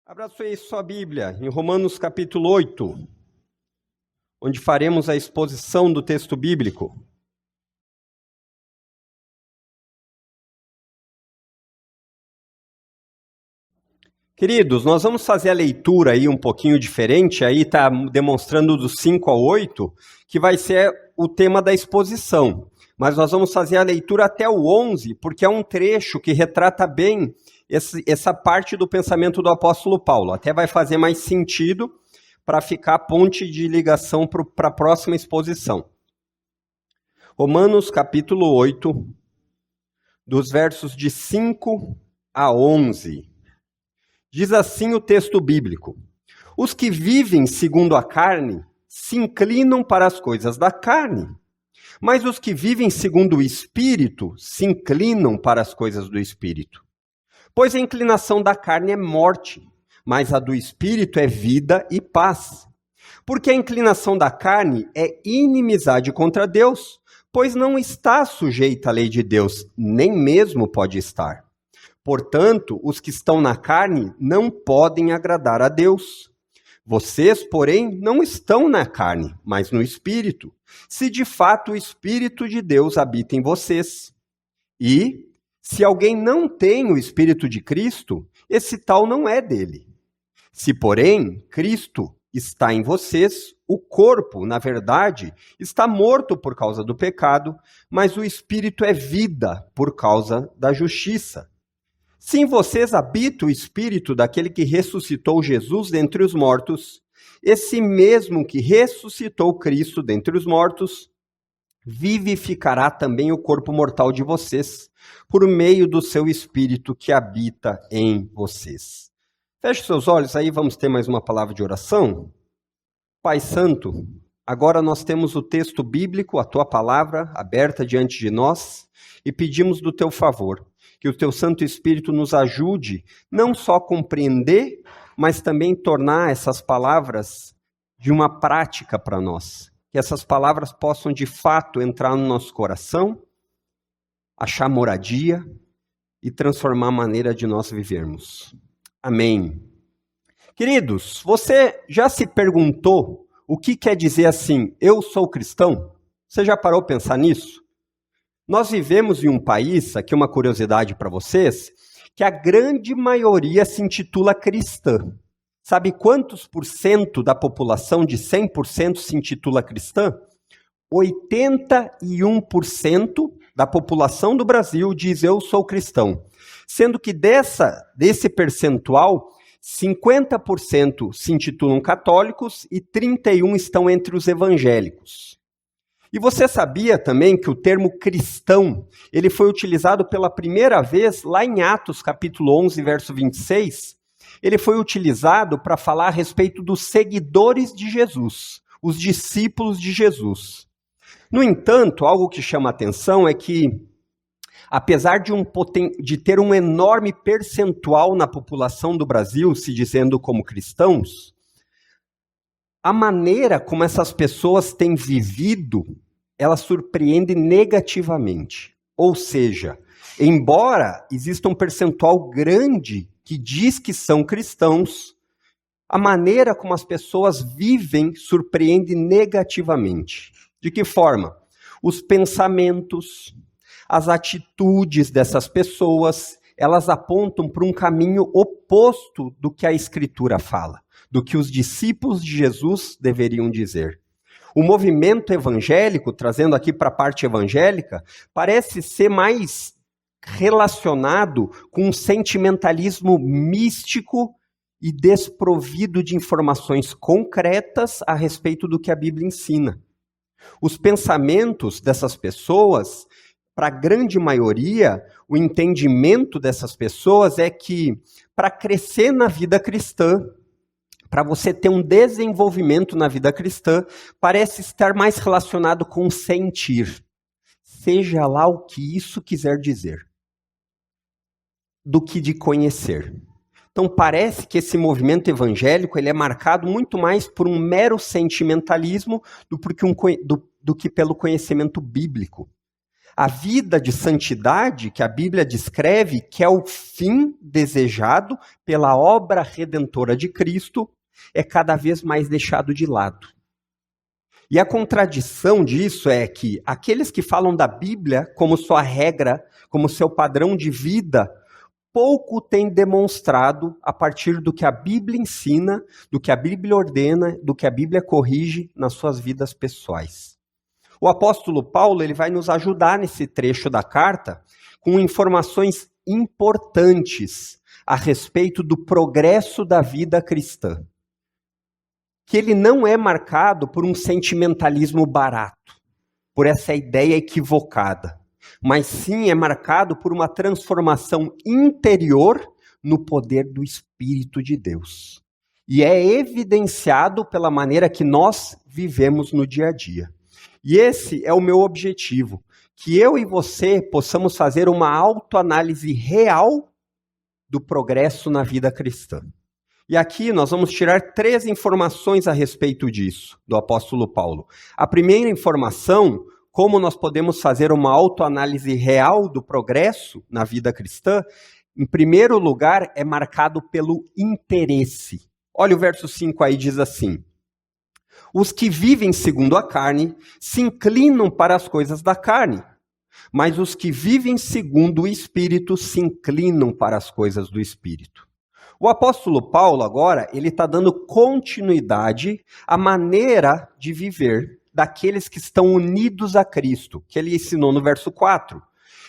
Abra sua Bíblia em Romanos capítulo 8, onde faremos a exposição do texto bíblico. Queridos, nós vamos fazer a leitura aí um pouquinho diferente, aí está demonstrando do 5 ao 8, que vai ser o tema da exposição. Mas nós vamos fazer a leitura até o 11, porque é um trecho que retrata bem essa parte do pensamento do apóstolo Paulo. Até vai fazer mais sentido para ficar a ponte de ligação para a próxima exposição. Romanos capítulo 8, dos versos de 5 a 11. Diz assim o texto bíblico: os que vivem segundo a carne se inclinam para as coisas da carne, mas os que vivem segundo o Espírito se inclinam para as coisas do Espírito. Pois a inclinação da carne é morte, mas a do Espírito é vida e paz. Porque a inclinação da carne é inimizade contra Deus, pois não está sujeita à lei de Deus, nem mesmo pode estar. Portanto, os que estão na carne não podem agradar a Deus. Vocês, porém, não estão na carne, mas no Espírito, se de fato o Espírito de Deus habita em vocês. E, se alguém não tem o Espírito de Cristo, esse tal não é dele. Se, porém, Cristo está em vocês, o corpo, na verdade, está morto por causa do pecado, mas o Espírito é vida por causa da justiça. Se em vocês habita o Espírito daquele que ressuscitou Jesus dentre os mortos, esse mesmo que ressuscitou Cristo dentre os mortos, vivificará também o corpo mortal de vocês, por meio do seu Espírito que habita em vocês. Feche seus olhos, aí vamos ter mais uma palavra de oração. Pai Santo, agora nós temos o texto bíblico, a tua palavra aberta diante de nós, e pedimos do teu favor que o teu Santo Espírito nos ajude não só a compreender, mas também tornar essas palavras de uma prática para nós. Que essas palavras possam de fato entrar no nosso coração, achar moradia e transformar a maneira de nós vivermos. Amém. Queridos, você já se perguntou o que quer dizer assim, eu sou cristão? Você já parou para pensar nisso? Nós vivemos em um país, aqui uma curiosidade para vocês, que a grande maioria se intitula cristã. Sabe quantos por cento da população de 100% se intitula cristã? 81% da população do Brasil diz eu sou cristão. Sendo que desse percentual, 50% se intitulam católicos e 31% estão entre os evangélicos. E você sabia também que o termo cristão, ele foi utilizado pela primeira vez lá em Atos capítulo 11, verso 26. Ele foi utilizado para falar a respeito dos seguidores de Jesus, os discípulos de Jesus. No entanto, algo que chama a atenção é que, apesar de ter um enorme percentual na população do Brasil se dizendo como cristãos, a maneira como essas pessoas têm vivido, ela surpreende negativamente. Ou seja, embora exista um percentual grande que diz que são cristãos, a maneira como as pessoas vivem surpreende negativamente. De que forma? Os pensamentos, as atitudes dessas pessoas, elas apontam para um caminho oposto do que a Escritura fala, do que os discípulos de Jesus deveriam dizer. O movimento evangélico, trazendo aqui para a parte evangélica, parece ser mais relacionado com um sentimentalismo místico e desprovido de informações concretas a respeito do que a Bíblia ensina. Os pensamentos dessas pessoas, para a grande maioria, o entendimento dessas pessoas é que, para crescer na vida cristã, para você ter um desenvolvimento na vida cristã, parece estar mais relacionado com sentir. Seja lá o que isso quiser dizer, do que de conhecer. Então parece que esse movimento evangélico ele é marcado muito mais por um mero sentimentalismo do que pelo conhecimento bíblico. A vida de santidade que a Bíblia descreve, que é o fim desejado pela obra redentora de Cristo, é cada vez mais deixado de lado. E a contradição disso é que aqueles que falam da Bíblia como sua regra, como seu padrão de vida, pouco têm demonstrado a partir do que a Bíblia ensina, do que a Bíblia ordena, do que a Bíblia corrige nas suas vidas pessoais. O apóstolo Paulo ele vai nos ajudar nesse trecho da carta com informações importantes a respeito do progresso da vida cristã. Que ele não é marcado por um sentimentalismo barato, por essa ideia equivocada, mas sim é marcado por uma transformação interior no poder do Espírito de Deus. E é evidenciado pela maneira que nós vivemos no dia a dia. E esse é o meu objetivo, que eu e você possamos fazer uma autoanálise real do progresso na vida cristã. E aqui nós vamos tirar 3 informações a respeito disso, do apóstolo Paulo. A primeira informação, como nós podemos fazer uma autoanálise real do progresso na vida cristã, em primeiro lugar, é marcado pelo interesse. Olha o verso 5 aí, diz assim: os que vivem segundo a carne se inclinam para as coisas da carne, mas os que vivem segundo o Espírito se inclinam para as coisas do Espírito. O apóstolo Paulo agora, ele está dando continuidade à maneira de viver daqueles que estão unidos a Cristo, que ele ensinou no verso 4.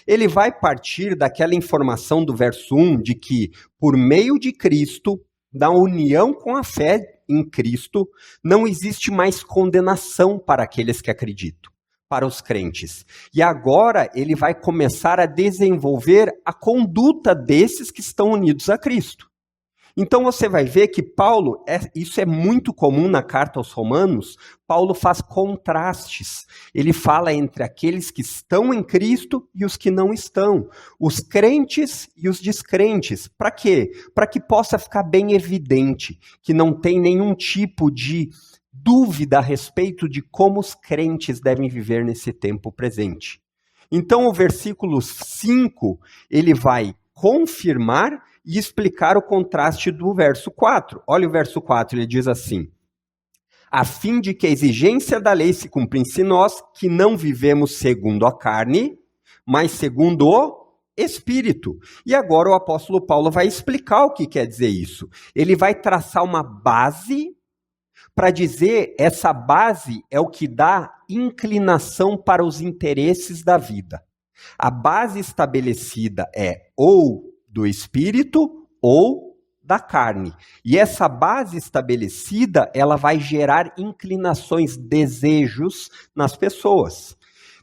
Ele vai partir daquela informação do verso 1 de que, por meio de Cristo, da união com a fé em Cristo, não existe mais condenação para aqueles que acreditam, para os crentes. E agora ele vai começar a desenvolver a conduta desses que estão unidos a Cristo. Então você vai ver que Paulo, isso é muito comum na carta aos Romanos, Paulo faz contrastes. Ele fala entre aqueles que estão em Cristo e os que não estão, os crentes e os descrentes. Para quê? Para que possa ficar bem evidente que não tem nenhum tipo de dúvida a respeito de como os crentes devem viver nesse tempo presente. Então o versículo 5, ele vai confirmar e explicar o contraste do verso 4. Olha o verso 4, ele diz assim: a fim de que a exigência da lei se cumprisse em nós, que não vivemos segundo a carne, mas segundo o Espírito. E agora o apóstolo Paulo vai explicar o que quer dizer isso. Ele vai traçar uma base para dizer, essa base é o que dá inclinação para os interesses da vida. A base estabelecida é ou do Espírito ou da carne. E essa base estabelecida, ela vai gerar inclinações, desejos nas pessoas.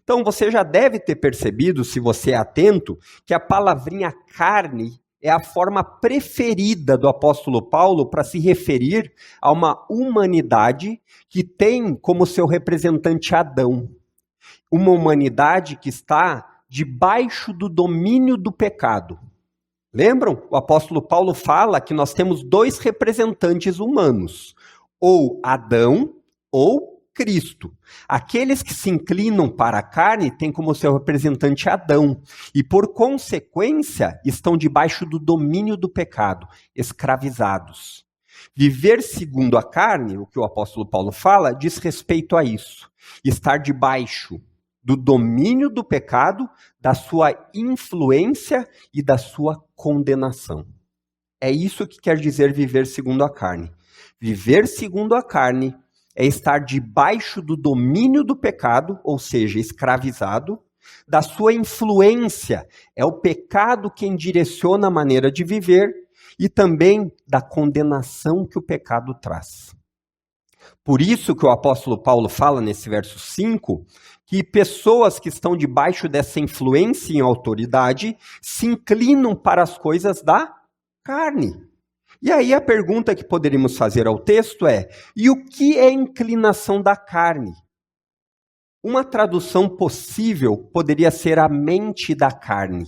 Então você já deve ter percebido, se você é atento, que a palavrinha carne é a forma preferida do apóstolo Paulo para se referir a uma humanidade que tem como seu representante Adão. Uma humanidade que está debaixo do domínio do pecado. Lembram? O apóstolo Paulo fala que nós temos 2 representantes humanos, ou Adão ou Cristo. Aqueles que se inclinam para a carne têm como seu representante Adão, e por consequência estão debaixo do domínio do pecado, escravizados. Viver segundo a carne, o que o apóstolo Paulo fala, diz respeito a isso, estar debaixo do domínio do pecado, da sua influência e da sua condenação. É isso que quer dizer viver segundo a carne. Viver segundo a carne é estar debaixo do domínio do pecado, ou seja, escravizado, da sua influência. É o pecado quem direciona a maneira de viver e também da condenação que o pecado traz. Por isso que o apóstolo Paulo fala nesse verso 5, que pessoas que estão debaixo dessa influência e autoridade se inclinam para as coisas da carne. E aí a pergunta que poderíamos fazer ao texto é: e o que é inclinação da carne? Uma tradução possível poderia ser a mente da carne,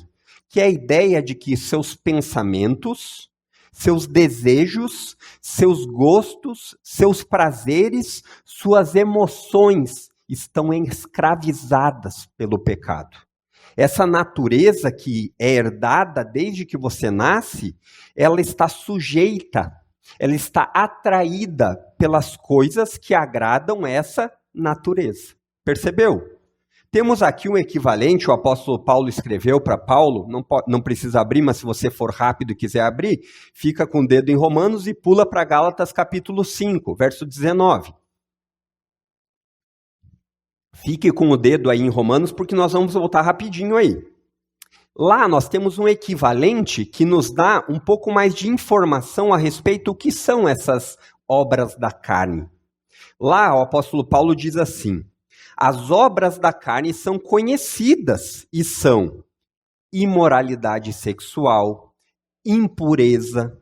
que é a ideia de que seus pensamentos, seus desejos, seus gostos, seus prazeres, suas emoções estão escravizadas pelo pecado. Essa natureza que é herdada desde que você nasce, ela está sujeita, ela está atraída pelas coisas que agradam essa natureza. Percebeu? Temos aqui um equivalente, o apóstolo Paulo escreveu para Paulo, não precisa abrir, mas se você for rápido e quiser abrir, fica com o dedo em Romanos e pula para Gálatas capítulo 5, verso 19. Fique com o dedo aí em Romanos, porque nós vamos voltar rapidinho aí. Lá nós temos um equivalente que nos dá um pouco mais de informação a respeito do que são essas obras da carne. Lá o apóstolo Paulo diz assim: as obras da carne são conhecidas e são imoralidade sexual, impureza,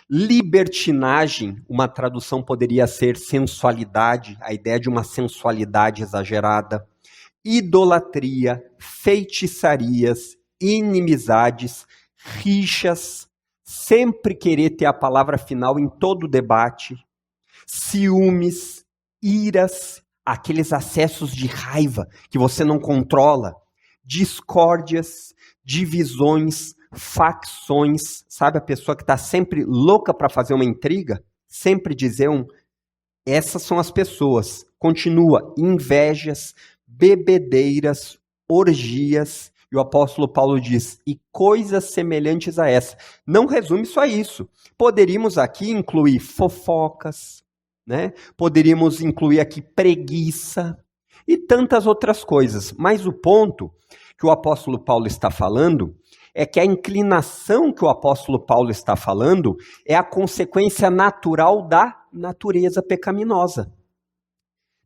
libertinagem, uma tradução poderia ser sensualidade, a ideia de uma sensualidade exagerada, idolatria, feitiçarias, inimizades, rixas, sempre querer ter a palavra final em todo debate, ciúmes, iras, aqueles acessos de raiva que você não controla, discórdias, divisões, facções, sabe a pessoa que está sempre louca para fazer uma intriga? Sempre dizer essas são as pessoas. Continua, invejas, bebedeiras, orgias, e o apóstolo Paulo diz, e coisas semelhantes a essa. Não resume só isso. Poderíamos aqui incluir fofocas, né? Poderíamos incluir aqui preguiça e tantas outras coisas. Mas o ponto que o apóstolo Paulo está falando é que a inclinação que o apóstolo Paulo está falando é a consequência natural da natureza pecaminosa.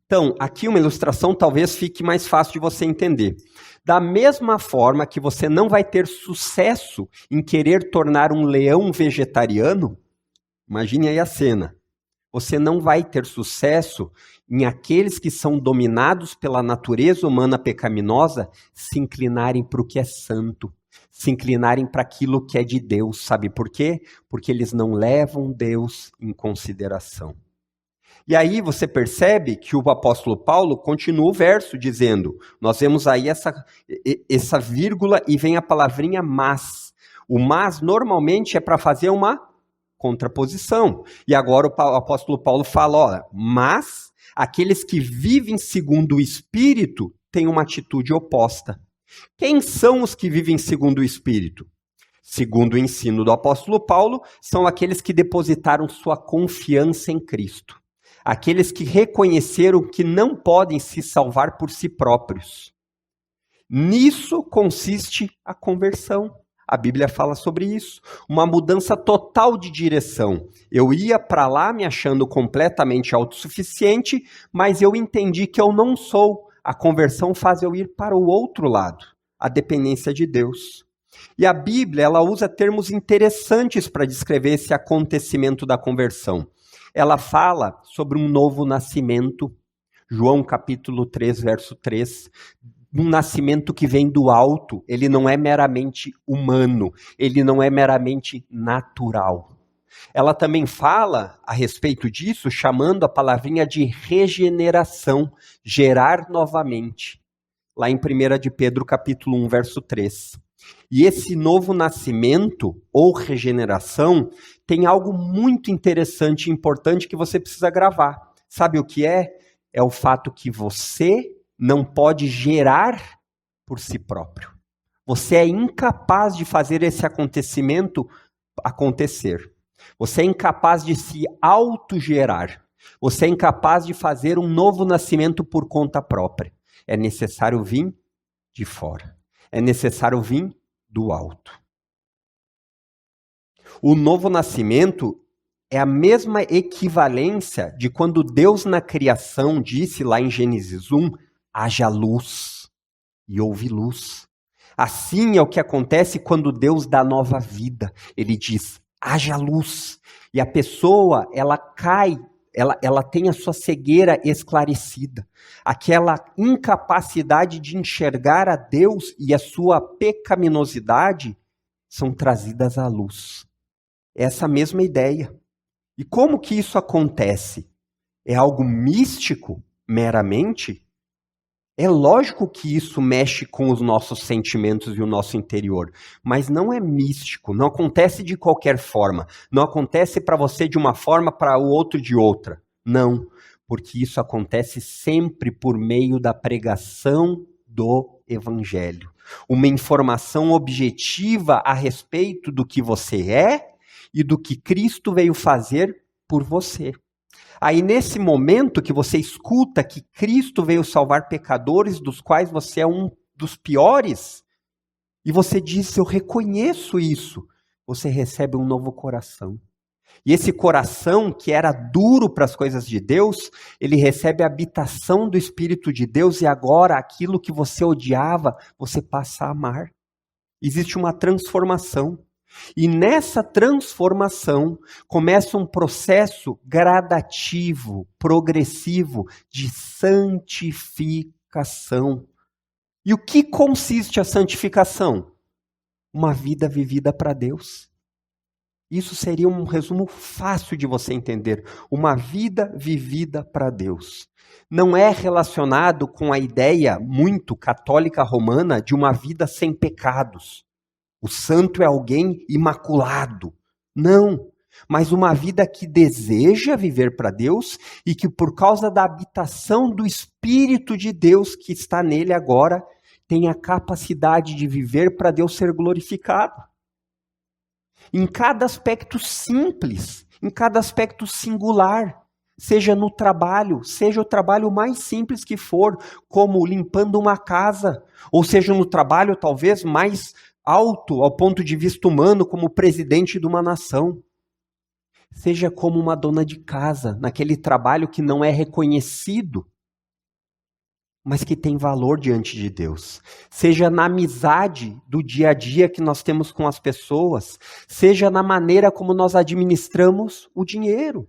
Então, aqui uma ilustração talvez fique mais fácil de você entender. Da mesma forma que você não vai ter sucesso em querer tornar um leão vegetariano, imagine aí a cena. Você não vai ter sucesso em aqueles que são dominados pela natureza humana pecaminosa se inclinarem para o que é santo, se inclinarem para aquilo que é de Deus. Sabe por quê? Porque eles não levam Deus em consideração. E aí você percebe que o apóstolo Paulo continua o verso dizendo, nós vemos aí essa vírgula e vem a palavrinha mas. O mas normalmente é para fazer uma contraposição. E agora o apóstolo Paulo fala, mas aqueles que vivem segundo o Espírito têm uma atitude oposta. Quem são os que vivem segundo o Espírito? Segundo o ensino do apóstolo Paulo, são aqueles que depositaram sua confiança em Cristo. Aqueles que reconheceram que não podem se salvar por si próprios. Nisso consiste a conversão. A Bíblia fala sobre isso. Uma mudança total de direção. Eu ia para lá me achando completamente autossuficiente, mas eu entendi que eu não sou. A conversão faz eu ir para o outro lado, a dependência de Deus. E a Bíblia, ela usa termos interessantes para descrever esse acontecimento da conversão. Ela fala sobre um novo nascimento, João capítulo 3, verso 3, um nascimento que vem do alto, ele não é meramente humano, ele não é meramente natural. Ela também fala a respeito disso, chamando a palavrinha de regeneração, gerar novamente, lá em 1 de Pedro capítulo 1, verso 3. E esse novo nascimento, ou regeneração, tem algo muito interessante e importante que você precisa gravar. Sabe o que é? É o fato que você não pode gerar por si próprio. Você é incapaz de fazer esse acontecimento acontecer. Você é incapaz de se autogerar. Você é incapaz de fazer um novo nascimento por conta própria. É necessário vir de fora. É necessário vir do alto. O novo nascimento é a mesma equivalência de quando Deus na criação disse lá em Gênesis 1, haja luz, e houve luz. Assim é o que acontece quando Deus dá nova vida. Ele diz, haja luz. E a pessoa, ela cai, ela tem a sua cegueira esclarecida. Aquela incapacidade de enxergar a Deus e a sua pecaminosidade são trazidas à luz. Essa mesma ideia. E como que isso acontece? É algo místico, meramente? É lógico que isso mexe com os nossos sentimentos e o nosso interior, mas não é místico, não acontece de qualquer forma, não acontece para você de uma forma, para o outro de outra. Não, porque isso acontece sempre por meio da pregação do Evangelho. Uma informação objetiva a respeito do que você é e do que Cristo veio fazer por você. Aí nesse momento que você escuta que Cristo veio salvar pecadores, dos quais você é um dos piores, e você diz, eu reconheço isso, você recebe um novo coração. E esse coração que era duro para as coisas de Deus, ele recebe a habitação do Espírito de Deus e agora aquilo que você odiava, você passa a amar. Existe uma transformação. E nessa transformação começa um processo gradativo, progressivo de santificação. E o que consiste a santificação? Uma vida vivida para Deus. Isso seria um resumo fácil de você entender. Uma vida vivida para Deus. Não é relacionado com a ideia muito católica romana de uma vida sem pecados. O santo é alguém imaculado. Não, mas uma vida que deseja viver para Deus e que por causa da habitação do Espírito de Deus que está nele agora, tem a capacidade de viver para Deus ser glorificado. Em cada aspecto simples, em cada aspecto singular, seja no trabalho, seja o trabalho mais simples que for, como limpando uma casa, ou seja no trabalho talvez mais alto ao ponto de vista humano, como presidente de uma nação. Seja como uma dona de casa, naquele trabalho que não é reconhecido, mas que tem valor diante de Deus. Seja na amizade do dia a dia que nós temos com as pessoas, seja na maneira como nós administramos o dinheiro.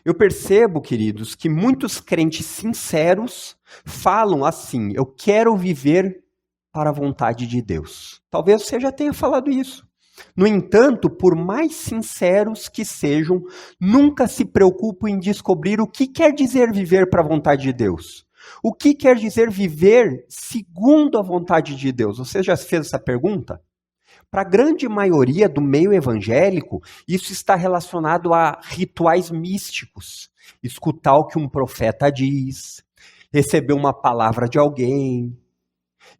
Eu percebo, queridos, que muitos crentes sinceros falam assim, eu quero viver para a vontade de Deus. Talvez você já tenha falado isso. No entanto, por mais sinceros que sejam, nunca se preocupem em descobrir o que quer dizer viver para a vontade de Deus. O que quer dizer viver segundo a vontade de Deus? Você já fez essa pergunta? Para a grande maioria do meio evangélico, isso está relacionado a rituais místicos. Escutar o que um profeta diz, receber uma palavra de alguém.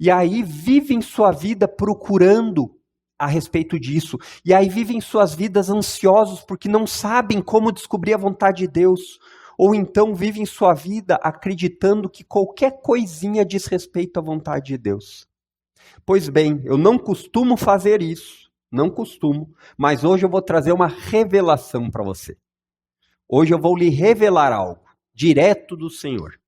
E aí vivem sua vida procurando a respeito disso. E aí vivem suas vidas ansiosos porque não sabem como descobrir a vontade de Deus. Ou então vivem sua vida acreditando que qualquer coisinha diz respeito à vontade de Deus. Pois bem, eu não costumo fazer isso. Não costumo. Mas hoje eu vou trazer uma revelação para você. Hoje eu vou lhe revelar algo direto do Senhor.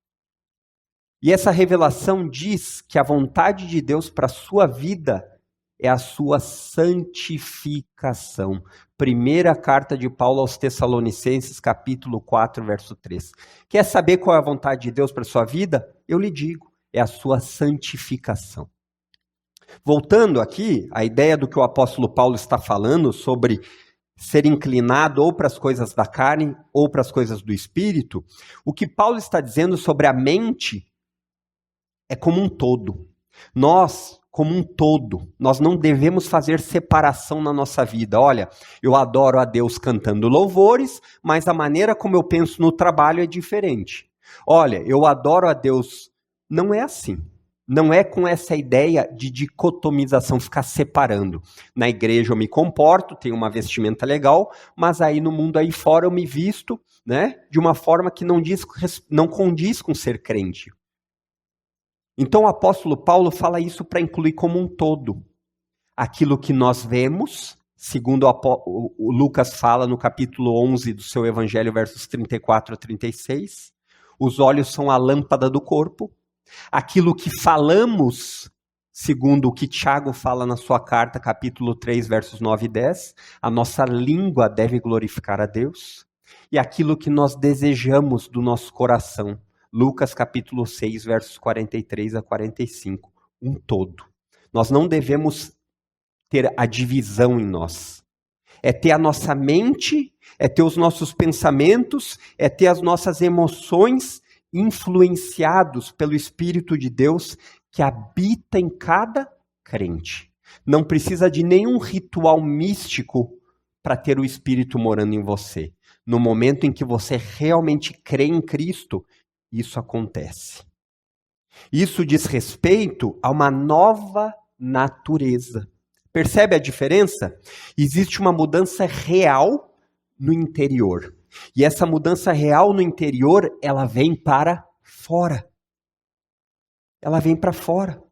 E essa revelação diz que a vontade de Deus para a sua vida é a sua santificação. Primeira carta de Paulo aos Tessalonicenses, capítulo 4, verso 3. Quer saber qual é a vontade de Deus para a sua vida? Eu lhe digo, é a sua santificação. Voltando aqui, a ideia do que o apóstolo Paulo está falando sobre ser inclinado ou para as coisas da carne ou para as coisas do espírito, o que Paulo está dizendo sobre a mente é como um todo. Nós, como um todo, nós não devemos fazer separação na nossa vida. Olha, eu adoro a Deus cantando louvores, mas a maneira como eu penso no trabalho é diferente. Olha, eu adoro a Deus. Não é assim. Não é com essa ideia de dicotomização, ficar separando. Na igreja eu me comporto, tenho uma vestimenta legal, mas aí no mundo aí fora eu me visto, né, de uma forma que não condiz com ser crente. Então o apóstolo Paulo fala isso para incluir como um todo. Aquilo que nós vemos, segundo o Lucas fala no capítulo 11 do seu evangelho, versos 34 a 36, os olhos são a lâmpada do corpo. Aquilo que falamos, segundo o que Tiago fala na sua carta, capítulo 3, versos 9 e 10, a nossa língua deve glorificar a Deus. E aquilo que nós desejamos do nosso coração, Lucas capítulo 6, versos 43 a 45, um todo. Nós não devemos ter a divisão em nós. É ter a nossa mente, é ter os nossos pensamentos, é ter as nossas emoções influenciados pelo Espírito de Deus que habita em cada crente. Não precisa de nenhum ritual místico para ter o Espírito morando em você. No momento em que você realmente crê em Cristo, isso acontece. Isso diz respeito a uma nova natureza. Percebe a diferença? Existe uma mudança real no interior. E essa mudança real no interior, ela vem para fora. Ela vem para fora.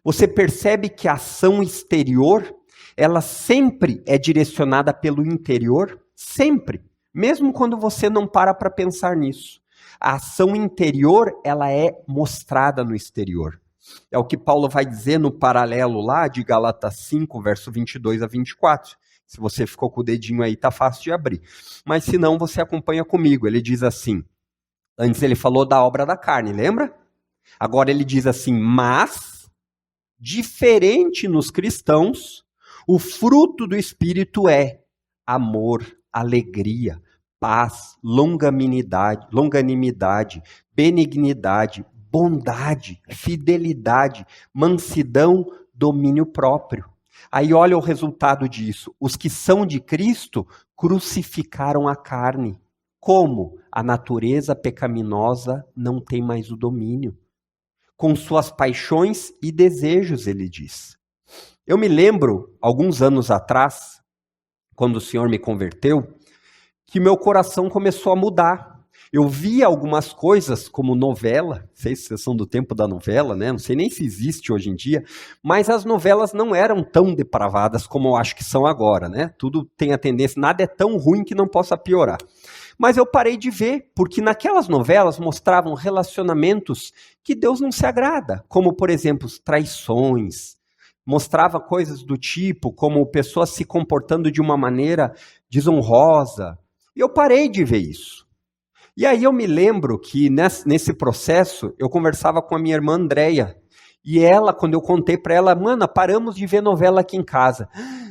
Você percebe que a ação exterior, ela sempre é direcionada pelo interior? Sempre. Mesmo quando você não para pensar nisso. A ação interior, ela é mostrada no exterior. É o que Paulo vai dizer no paralelo lá de Gálatas 5, verso 22 a 24. Se você ficou com o dedinho aí, tá fácil de abrir. Mas se não, você acompanha comigo. Ele diz assim, antes ele falou da obra da carne, lembra? Agora ele diz assim, mas, diferente nos cristãos, o fruto do Espírito é amor, alegria, paz, longanimidade, benignidade, bondade, fidelidade, mansidão, domínio próprio. Aí olha o resultado disso. Os que são de Cristo crucificaram a carne. Como? A natureza pecaminosa não tem mais o domínio. Com suas paixões e desejos, ele diz. Eu me lembro, alguns anos atrás, quando o Senhor me converteu, que meu coração começou a mudar. Eu via algumas coisas como novela, não sei se vocês são do tempo da novela, né? Não sei nem se existe hoje em dia, mas as novelas não eram tão depravadas como eu acho que são agora, né? Tudo tem a tendência, nada é tão ruim que não possa piorar. Mas eu parei de ver, porque naquelas novelas mostravam relacionamentos que Deus não se agrada, como, por exemplo, traições, mostrava coisas do tipo, como pessoas se comportando de uma maneira desonrosa, e eu parei de ver isso. E aí eu me lembro que nesse processo, eu conversava com a minha irmã Andréia, e ela, quando eu contei para ela, mana, paramos de ver novela aqui em casa.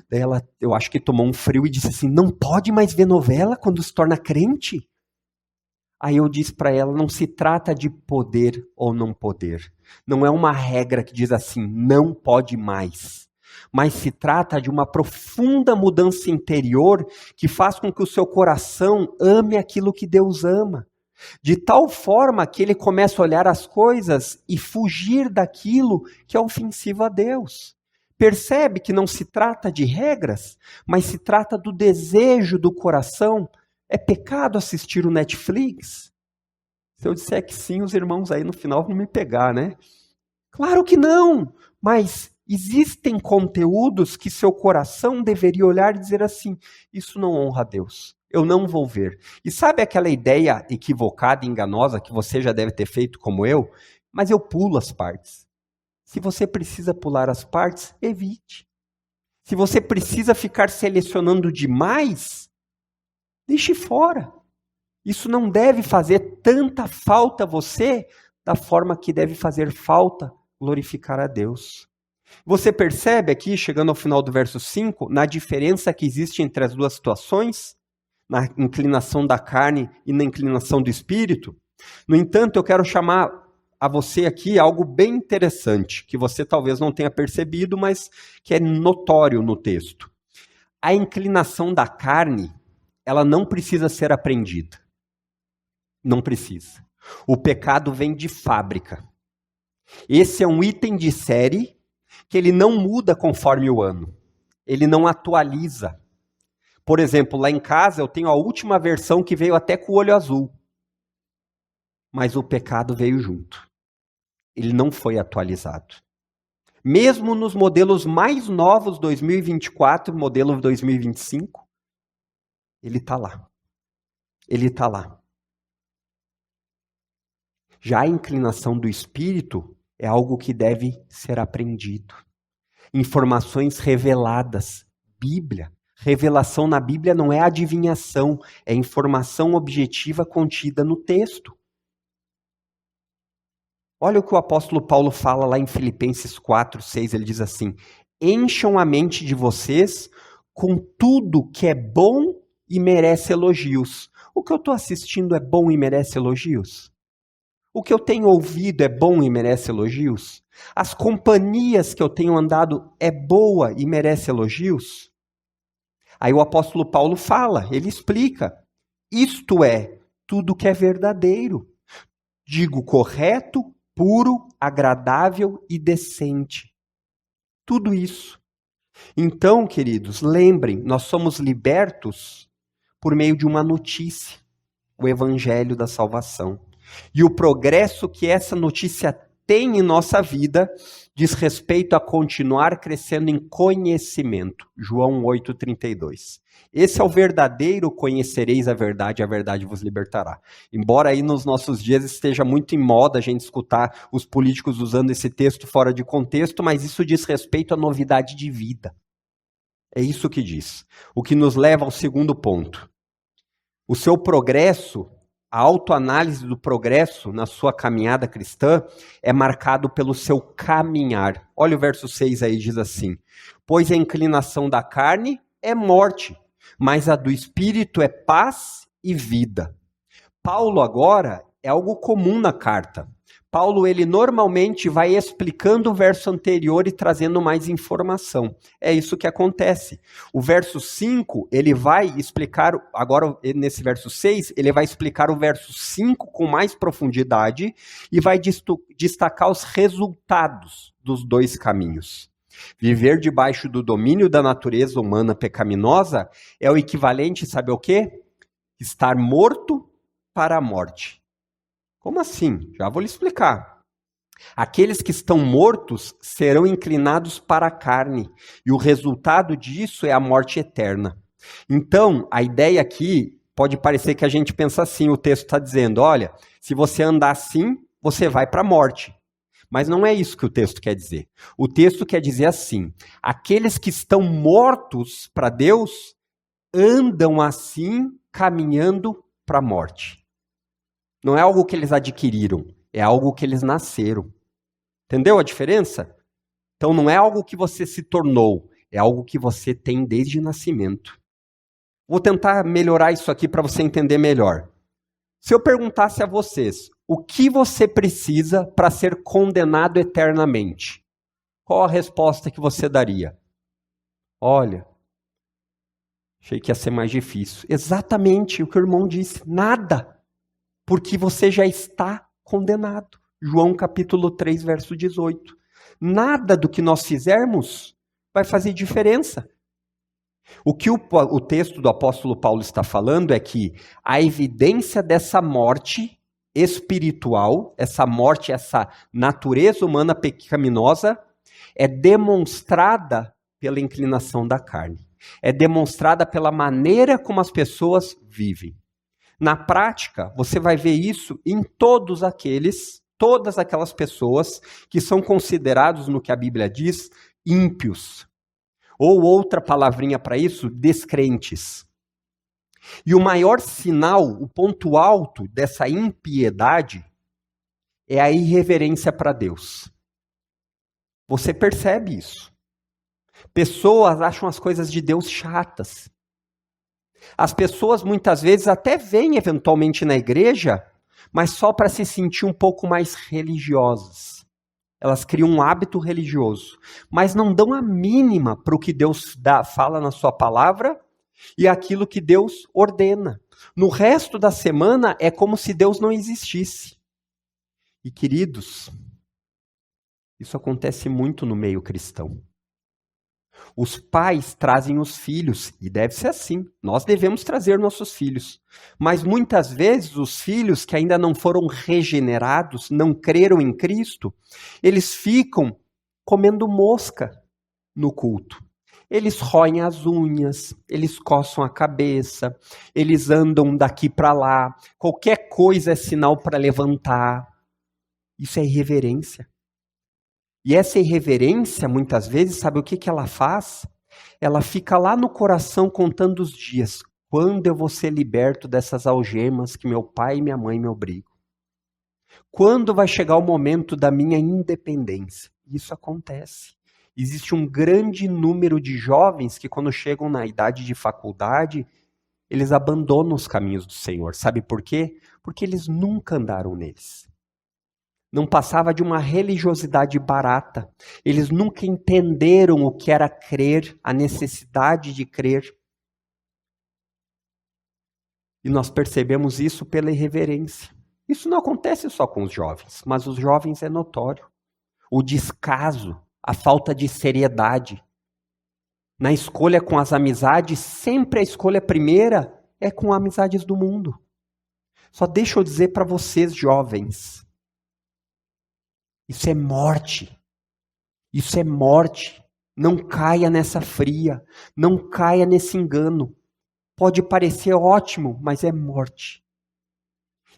Daí ela, eu acho que tomou um frio e disse assim, não pode mais ver novela quando se torna crente? Aí eu disse para ela, não se trata de poder ou não poder. Não é uma regra que diz assim, não pode mais. Mas se trata de uma profunda mudança interior que faz com que o seu coração ame aquilo que Deus ama. De tal forma que ele começa a olhar as coisas e fugir daquilo que é ofensivo a Deus. Percebe que não se trata de regras, mas se trata do desejo do coração. É pecado assistir o Netflix? Se eu disser que sim, os irmãos aí no final vão me pegar, né? Claro que não, mas existem conteúdos que seu coração deveria olhar e dizer assim, isso não honra a Deus, eu não vou ver. E sabe aquela ideia equivocada e enganosa que você já deve ter feito como eu? Mas eu pulo as partes. Se você precisa pular as partes, evite. Se você precisa ficar selecionando demais, deixe fora. Isso não deve fazer tanta falta a você da forma que deve fazer falta glorificar a Deus. Você percebe aqui, chegando ao final do verso 5, na diferença que existe entre as duas situações, na inclinação da carne e na inclinação do espírito? No entanto, eu quero chamar a você aqui algo bem interessante, que você talvez não tenha percebido, mas que é notório no texto. A inclinação da carne, ela não precisa ser aprendida. Não precisa. O pecado vem de fábrica. Esse é um item de série que ele não muda conforme o ano. Ele não atualiza. Por exemplo, lá em casa eu tenho a última versão que veio até com o olho azul. Mas o pecado veio junto. Ele não foi atualizado. Mesmo nos modelos mais novos, 2024, modelo 2025, ele está lá. Ele está lá. Já a inclinação do espírito é algo que deve ser aprendido. Informações reveladas. Bíblia. Revelação na Bíblia não é adivinhação, é informação objetiva contida no texto. Olha o que o apóstolo Paulo fala lá em Filipenses 4, 6, ele diz assim, encham a mente de vocês com tudo que é bom e merece elogios. O que eu estou assistindo é bom e merece elogios? O que eu tenho ouvido é bom e merece elogios? As companhias que eu tenho andado é boa e merece elogios? Aí o apóstolo Paulo fala, ele explica. Isto é, tudo que é verdadeiro. Digo correto, puro, agradável e decente. Tudo isso. Então, queridos, lembrem, nós somos libertos por meio de uma notícia, o evangelho da salvação. E o progresso que essa notícia tem em nossa vida diz respeito a continuar crescendo em conhecimento. João 8,32. Esse é o verdadeiro conhecereis a verdade vos libertará. Embora aí nos nossos dias esteja muito em moda a gente escutar os políticos usando esse texto fora de contexto, mas isso diz respeito à novidade de vida. É isso que diz. O que nos leva ao segundo ponto. O seu progresso, a autoanálise do progresso na sua caminhada cristã é marcado pelo seu caminhar. Olha o verso 6 aí, diz assim: pois a inclinação da carne é morte, mas a do espírito é paz e vida. Paulo agora é algo comum na carta. Paulo, ele normalmente vai explicando o verso anterior e trazendo mais informação. É isso que acontece. O verso 5, ele vai explicar, agora nesse verso 6, ele vai explicar o verso 5 com mais profundidade e vai destacar os resultados dos dois caminhos. Viver debaixo do domínio da natureza humana pecaminosa é o equivalente, sabe o quê? Estar morto para a morte. Como assim? Já vou lhe explicar. Aqueles que estão mortos serão inclinados para a carne, e o resultado disso é a morte eterna. Então, a ideia aqui pode parecer que a gente pensa assim, o texto está dizendo, olha, se você andar assim, você vai para a morte. Mas não é isso que o texto quer dizer. O texto quer dizer assim, aqueles que estão mortos para Deus, andam assim, caminhando para a morte. Não é algo que eles adquiriram, é algo que eles nasceram. Entendeu a diferença? Então não é algo que você se tornou, é algo que você tem desde o nascimento. Vou tentar melhorar isso aqui para você entender melhor. Se eu perguntasse a vocês, o que você precisa para ser condenado eternamente? Qual a resposta que você daria? Olha, achei que ia ser mais difícil. Exatamente o que o irmão disse, nada. Porque você já está condenado. João capítulo 3, verso 18. Nada do que nós fizermos vai fazer diferença. O que o texto do apóstolo Paulo está falando é que a evidência dessa morte espiritual, essa morte, essa natureza humana pecaminosa, é demonstrada pela inclinação da carne. É demonstrada pela maneira como as pessoas vivem. Na prática, você vai ver isso em todas aquelas pessoas que são considerados, no que a Bíblia diz, ímpios. Ou outra palavrinha para isso, descrentes. E o maior sinal, o ponto alto dessa impiedade é a irreverência para Deus. Você percebe isso. Pessoas acham as coisas de Deus chatas. As pessoas muitas vezes até vêm eventualmente na igreja, mas só para se sentir um pouco mais religiosas. Elas criam um hábito religioso, mas não dão a mínima para o que Deus fala na sua palavra e aquilo que Deus ordena. No resto da semana é como se Deus não existisse. E queridos, isso acontece muito no meio cristão. Os pais trazem os filhos, e deve ser assim. Nós devemos trazer nossos filhos. Mas muitas vezes os filhos que ainda não foram regenerados, não creram em Cristo, eles ficam comendo mosca no culto. Eles roem as unhas, eles coçam a cabeça, eles andam daqui para lá. Qualquer coisa é sinal para levantar. Isso é irreverência. E essa irreverência, muitas vezes, sabe o que ela faz? Ela fica lá no coração contando os dias. Quando eu vou ser liberto dessas algemas que meu pai e minha mãe me obrigam? Quando vai chegar o momento da minha independência? Isso acontece. Existe um grande número de jovens que, quando chegam na idade de faculdade, eles abandonam os caminhos do Senhor. Sabe por quê? Porque eles nunca andaram neles. não passava de uma religiosidade barata. Eles nunca entenderam o que era crer, a necessidade de crer. E nós percebemos isso pela irreverência. Isso não acontece só com os jovens, mas os jovens é notório. O descaso, a falta de seriedade. Na escolha com as amizades, sempre a escolha primeira é com amizades do mundo. Só deixa eu dizer para vocês, jovens, isso é morte. Isso é morte. Não caia nessa fria. Não caia nesse engano. Pode parecer ótimo, mas é morte.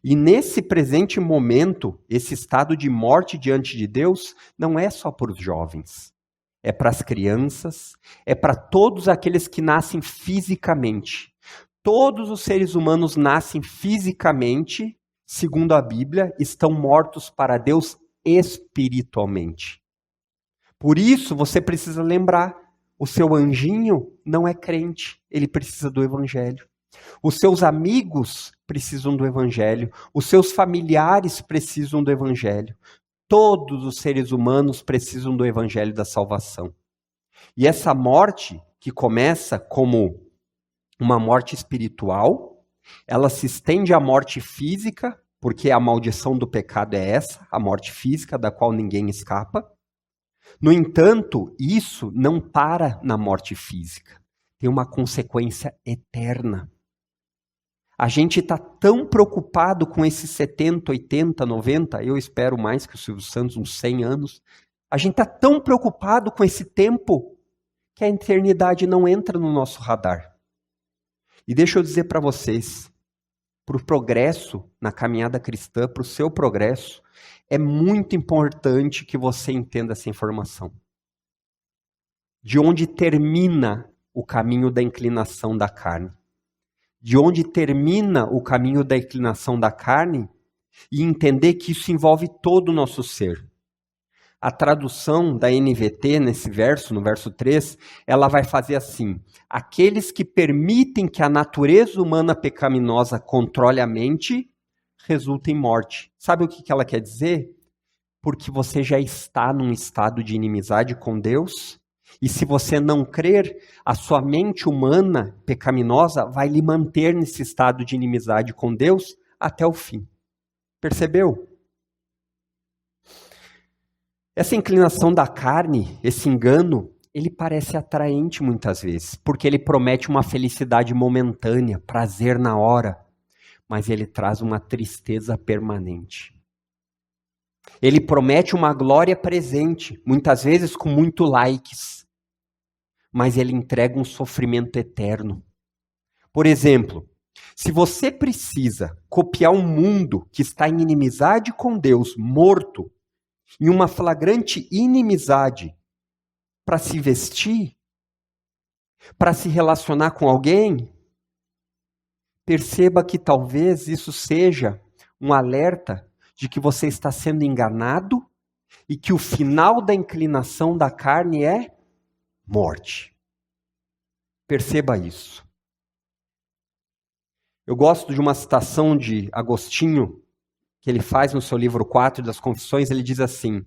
E nesse presente momento, esse estado de morte diante de Deus, não é só para os jovens. É para as crianças, é para todos aqueles que nascem fisicamente. Todos os seres humanos nascem fisicamente, segundo a Bíblia, estão mortos para Deus espiritualmente. Por isso, você precisa lembrar, o seu anjinho não é crente, ele precisa do Evangelho. Os seus amigos precisam do Evangelho, os seus familiares precisam do Evangelho. Todos os seres humanos precisam do Evangelho da salvação. E essa morte, que começa como uma morte espiritual, ela se estende à morte física, porque a maldição do pecado é essa, a morte física, da qual ninguém escapa. No entanto, isso não para na morte física. Tem uma consequência eterna. A gente está tão preocupado com esses 70, 80, 90, eu espero mais que o Silvio Santos, uns 100 anos. A gente está tão preocupado com esse tempo que a eternidade não entra no nosso radar. E deixa eu dizer para vocês, para o progresso na caminhada cristã, para o seu progresso, é muito importante que você entenda essa informação. De onde termina o caminho da inclinação da carne. De onde termina o caminho da inclinação da carne e entender que isso envolve todo o nosso ser. A tradução da NVT nesse verso, no verso 3, ela vai fazer assim: aqueles que permitem que a natureza humana pecaminosa controle a mente, resulta em morte. Sabe o que ela quer dizer? Porque você já está num estado de inimizade com Deus, e se você não crer, a sua mente humana pecaminosa vai lhe manter nesse estado de inimizade com Deus até o fim. Percebeu? Essa inclinação da carne, esse engano, ele parece atraente muitas vezes, porque ele promete uma felicidade momentânea, prazer na hora, mas ele traz uma tristeza permanente. Ele promete uma glória presente, muitas vezes com muito likes, mas ele entrega um sofrimento eterno. Por exemplo, se você precisa copiar um mundo que está em inimizade com Deus, morto, em uma flagrante inimizade, para se vestir, para se relacionar com alguém, perceba que talvez isso seja um alerta de que você está sendo enganado e que o final da inclinação da carne é morte. Perceba isso. Eu gosto de uma citação de Agostinho, que ele faz no seu livro 4 das Confissões. Ele diz assim: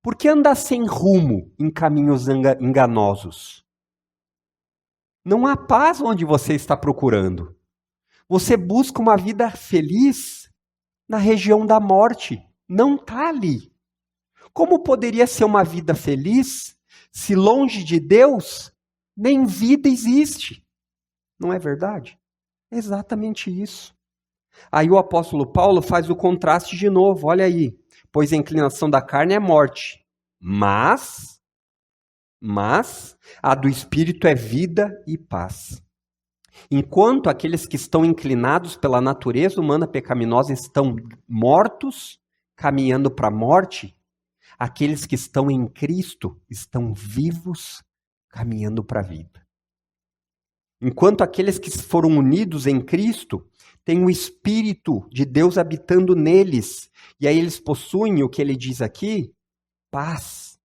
por que andar sem rumo em caminhos enganosos? Não há paz onde você está procurando. Você busca uma vida feliz na região da morte. Não está ali. Como poderia ser uma vida feliz se longe de Deus nem vida existe? Não é verdade? É exatamente isso. Aí o apóstolo Paulo faz o contraste de novo, olha aí. Pois a inclinação da carne é morte, mas a do Espírito é vida e paz. Enquanto aqueles que estão inclinados pela natureza humana pecaminosa estão mortos, caminhando para a morte, aqueles que estão em Cristo estão vivos, caminhando para a vida. Enquanto aqueles que foram unidos em Cristo têm o Espírito de Deus habitando neles, e aí eles possuem o que ele diz aqui, paz.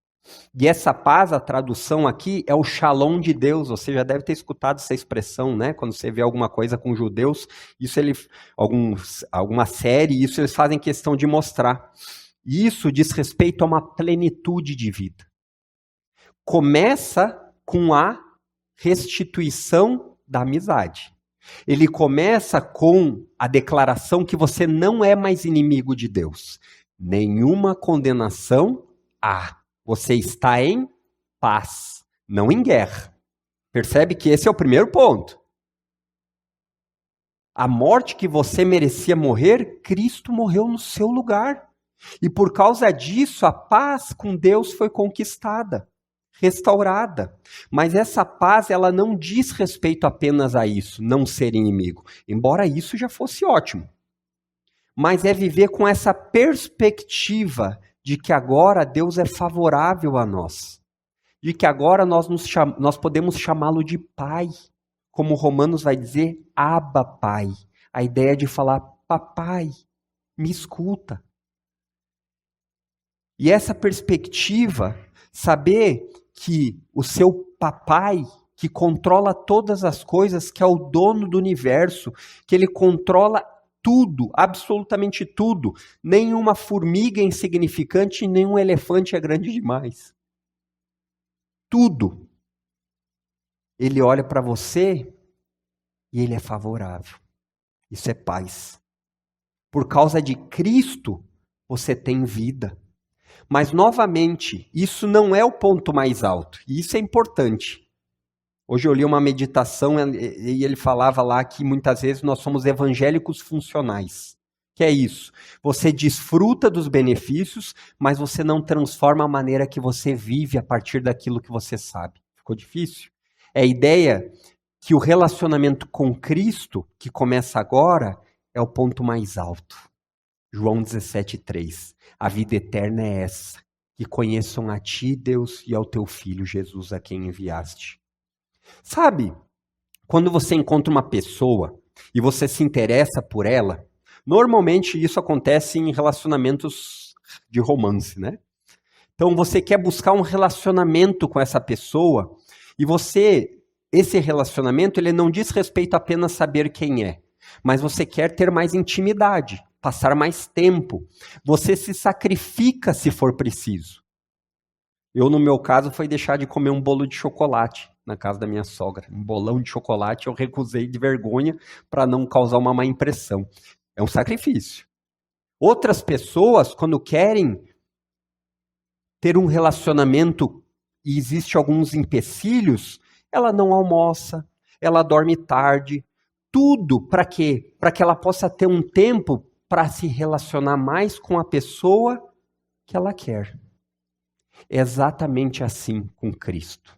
E essa paz, a tradução aqui, é o shalom de Deus. Você já deve ter escutado essa expressão, né? Quando você vê alguma coisa com judeus, isso alguma série, isso eles fazem questão de mostrar. E isso diz respeito a uma plenitude de vida. Começa com a restituição da amizade. Ele começa com a declaração que você não é mais inimigo de Deus. Nenhuma condenação há. Você está em paz, não em guerra. Percebe que esse é o primeiro ponto. A morte que você merecia morrer, Cristo morreu no seu lugar. E por causa disso, a paz com Deus foi conquistada, restaurada. Mas essa paz, ela não diz respeito apenas a isso, não ser inimigo. Embora isso já fosse ótimo. Mas é viver com essa perspectiva de que agora Deus é favorável a nós. De que agora nós podemos chamá-lo de Pai. Como Romanos vai dizer, Abba, Pai. A ideia de falar, papai, me escuta. E essa perspectiva, saber que o seu papai, que controla todas as coisas, que é o dono do universo, que ele controla tudo, absolutamente tudo. Nenhuma formiga é insignificante, nenhum elefante é grande demais. Tudo. Ele olha para você e ele é favorável. Isso é paz. Por causa de Cristo, você tem vida. Mas, novamente, isso não é o ponto mais alto. E isso é importante. Hoje eu li uma meditação e ele falava lá que muitas vezes nós somos evangélicos funcionais. Que é isso? Você desfruta dos benefícios, mas você não transforma a maneira que você vive a partir daquilo que você sabe. Ficou difícil? É a ideia que o relacionamento com Cristo, que começa agora, é o ponto mais alto. João 17,3. A vida eterna é essa, que conheçam a ti, Deus, e ao teu Filho, Jesus, a quem enviaste. Sabe, quando você encontra uma pessoa e você se interessa por ela, normalmente isso acontece em relacionamentos de romance, né? Então você quer buscar um relacionamento com essa pessoa e esse relacionamento, ele não diz respeito a apenas saber quem é, mas você quer ter mais intimidade, passar mais tempo. Você se sacrifica se for preciso. No meu caso, foi deixar de comer um bolo de chocolate na casa da minha sogra. Um bolão de chocolate eu recusei de vergonha para não causar uma má impressão. É um sacrifício. Outras pessoas, quando querem ter um relacionamento e existe alguns empecilhos, ela não almoça, ela dorme tarde. Tudo para quê? Para que ela possa ter um tempo para se relacionar mais com a pessoa que ela quer. É exatamente assim com Cristo.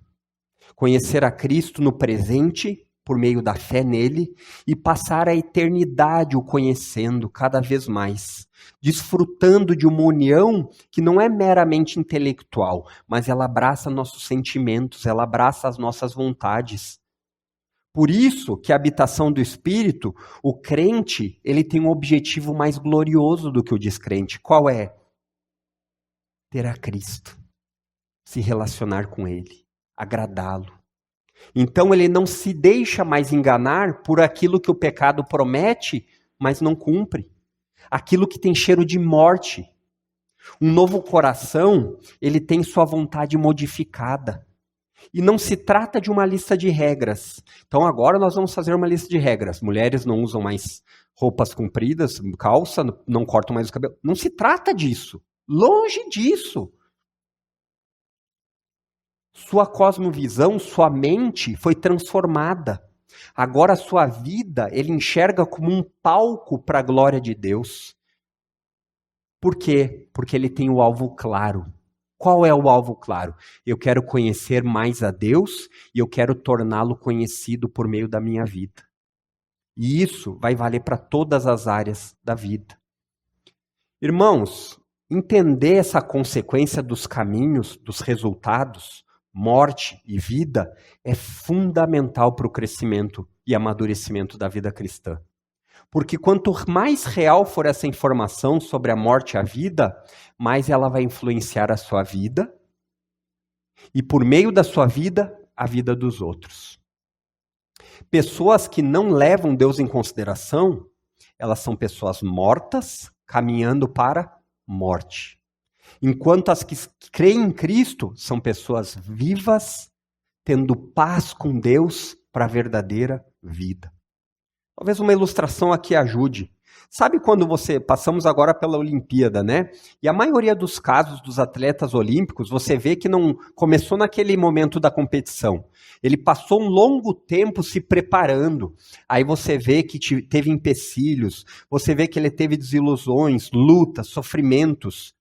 Conhecer a Cristo no presente, por meio da fé nele, e passar a eternidade o conhecendo cada vez mais, desfrutando de uma união que não é meramente intelectual, mas ela abraça nossos sentimentos, ela abraça as nossas vontades. Por isso que a habitação do Espírito, o crente, ele tem um objetivo mais glorioso do que o descrente. Qual é? Ter a Cristo, se relacionar com Ele, agradá-lo. Então ele não se deixa mais enganar por aquilo que o pecado promete, mas não cumpre. Aquilo que tem cheiro de morte. Um novo coração, ele tem sua vontade modificada. E não se trata de uma lista de regras. Então agora nós vamos fazer uma lista de regras. Mulheres não usam mais roupas compridas, calça, não cortam mais o cabelo. Não se trata disso. Longe disso. Sua cosmovisão, sua mente foi transformada. Agora a sua vida, ele enxerga como um palco para a glória de Deus. Por quê? Porque ele tem o alvo claro. Qual é o alvo claro? Eu quero conhecer mais a Deus e eu quero torná-lo conhecido por meio da minha vida. E isso vai valer para todas as áreas da vida. Irmãos, entender essa consequência dos caminhos, dos resultados, morte e vida, é fundamental para o crescimento e amadurecimento da vida cristã. Porque quanto mais real for essa informação sobre a morte e a vida, mais ela vai influenciar a sua vida e, por meio da sua vida, a vida dos outros. Pessoas que não levam Deus em consideração, elas são pessoas mortas caminhando para morte. Enquanto as que creem em Cristo são pessoas vivas, tendo paz com Deus para a verdadeira vida. Talvez uma ilustração aqui ajude. Sabe quando passamos agora pela Olimpíada, né? E a maioria dos casos dos atletas olímpicos, você vê que não começou naquele momento da competição. Ele passou um longo tempo se preparando. Aí você vê que teve empecilhos, você vê que ele teve desilusões, lutas, sofrimentos.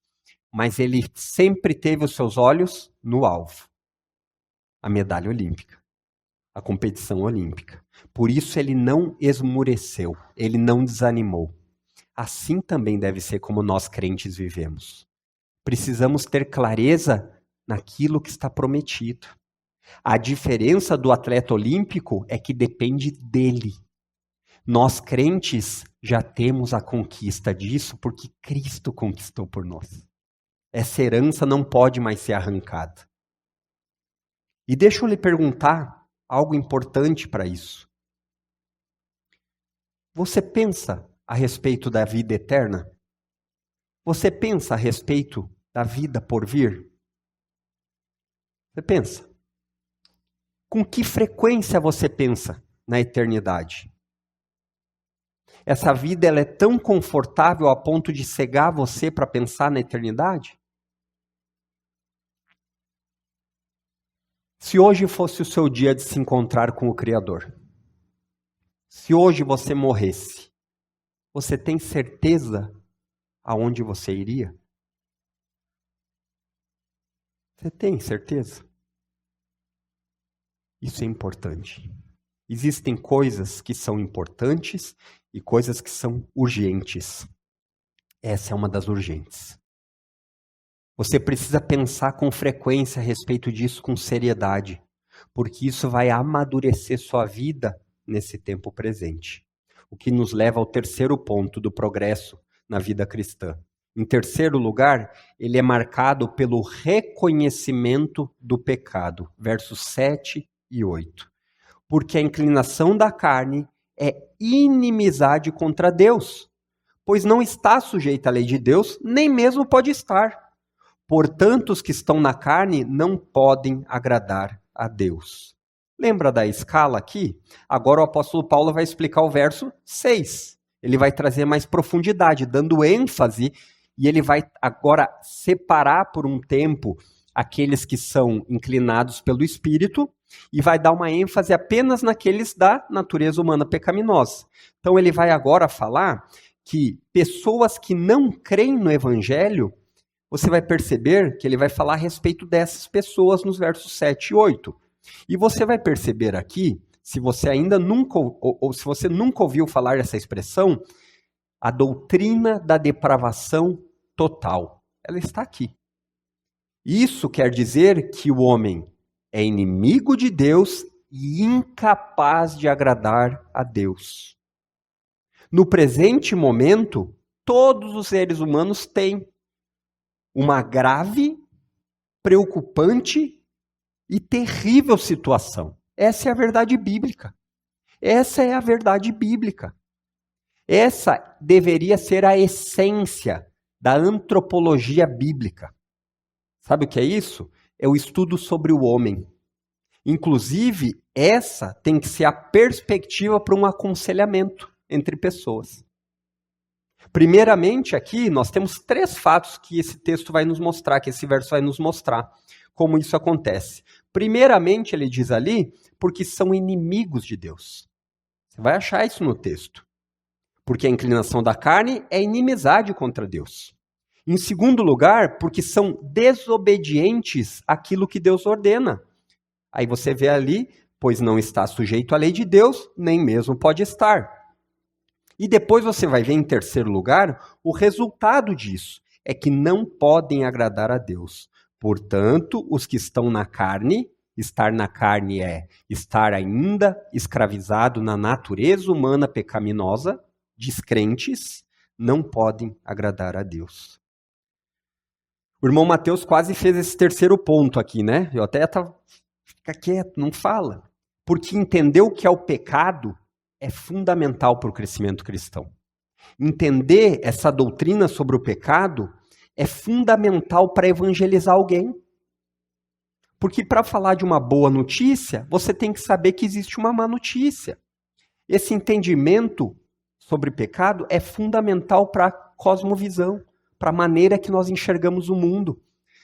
Mas ele sempre teve os seus olhos no alvo. A medalha olímpica. A competição olímpica. Por isso ele não esmureceu, ele não desanimou. Assim também deve ser como nós crentes vivemos. Precisamos ter clareza naquilo que está prometido. A diferença do atleta olímpico é que depende dele. Nós crentes já temos a conquista disso porque Cristo conquistou por nós. Essa herança não pode mais ser arrancada. E deixa eu lhe perguntar algo importante para isso. Você pensa a respeito da vida eterna? Você pensa a respeito da vida por vir? Você pensa? Com que frequência você pensa na eternidade? Essa vida ela é tão confortável a ponto de cegar você para pensar na eternidade? Se hoje fosse o seu dia de se encontrar com o Criador, se hoje você morresse, você tem certeza aonde você iria? Você tem certeza? Isso é importante. Existem coisas que são importantes e coisas que são urgentes. Essa é uma das urgentes. Você precisa pensar com frequência a respeito disso com seriedade, porque isso vai amadurecer sua vida nesse tempo presente. O que nos leva ao terceiro ponto do progresso na vida cristã. Em terceiro lugar, ele é marcado pelo reconhecimento do pecado. Versos 7 e 8. Porque a inclinação da carne é inimizade contra Deus, pois não está sujeita à lei de Deus, nem mesmo pode estar. Portanto, os que estão na carne não podem agradar a Deus. Lembra da escala aqui? Agora o apóstolo Paulo vai explicar o verso 6. Ele vai trazer mais profundidade, dando ênfase, e ele vai agora separar por um tempo aqueles que são inclinados pelo Espírito e vai dar uma ênfase apenas naqueles da natureza humana pecaminosa. Então ele vai agora falar que pessoas que não creem no Evangelho, você vai perceber que ele vai falar a respeito dessas pessoas nos versos 7 e 8. E você vai perceber aqui, se você ainda nunca, ou se você nunca ouviu falar dessa expressão, a doutrina da depravação total. Ela está aqui. Isso quer dizer que o homem é inimigo de Deus e incapaz de agradar a Deus. No presente momento, todos os seres humanos têm uma grave, preocupante e terrível situação. Essa é a verdade bíblica. Essa é a verdade bíblica. Essa deveria ser a essência da antropologia bíblica. Sabe o que é isso? É o estudo sobre o homem. Inclusive, essa tem que ser a perspectiva para um aconselhamento entre pessoas. Primeiramente, aqui, nós temos 3 fatos que esse texto vai nos mostrar, que esse verso vai nos mostrar como isso acontece. Primeiramente, ele diz ali, porque são inimigos de Deus. Você vai achar isso no texto. Porque a inclinação da carne é inimizade contra Deus. Em segundo lugar, porque são desobedientes àquilo que Deus ordena. Aí você vê ali, pois não está sujeito à lei de Deus, nem mesmo pode estar. E depois você vai ver em terceiro lugar, o resultado disso é que não podem agradar a Deus. Portanto, os que estão na carne, estar na carne é estar ainda escravizado na natureza humana pecaminosa, descrentes, não podem agradar a Deus. O irmão Mateus quase fez esse terceiro ponto aqui, né? Eu até estava, fica quieto, não fala. Porque entender o que é o pecado é fundamental para o crescimento cristão. Entender essa doutrina sobre o pecado é fundamental para evangelizar alguém. Porque para falar de uma boa notícia, você tem que saber que existe uma má notícia. Esse entendimento sobre pecado é fundamental para a cosmovisão, para a maneira que nós enxergamos o mundo.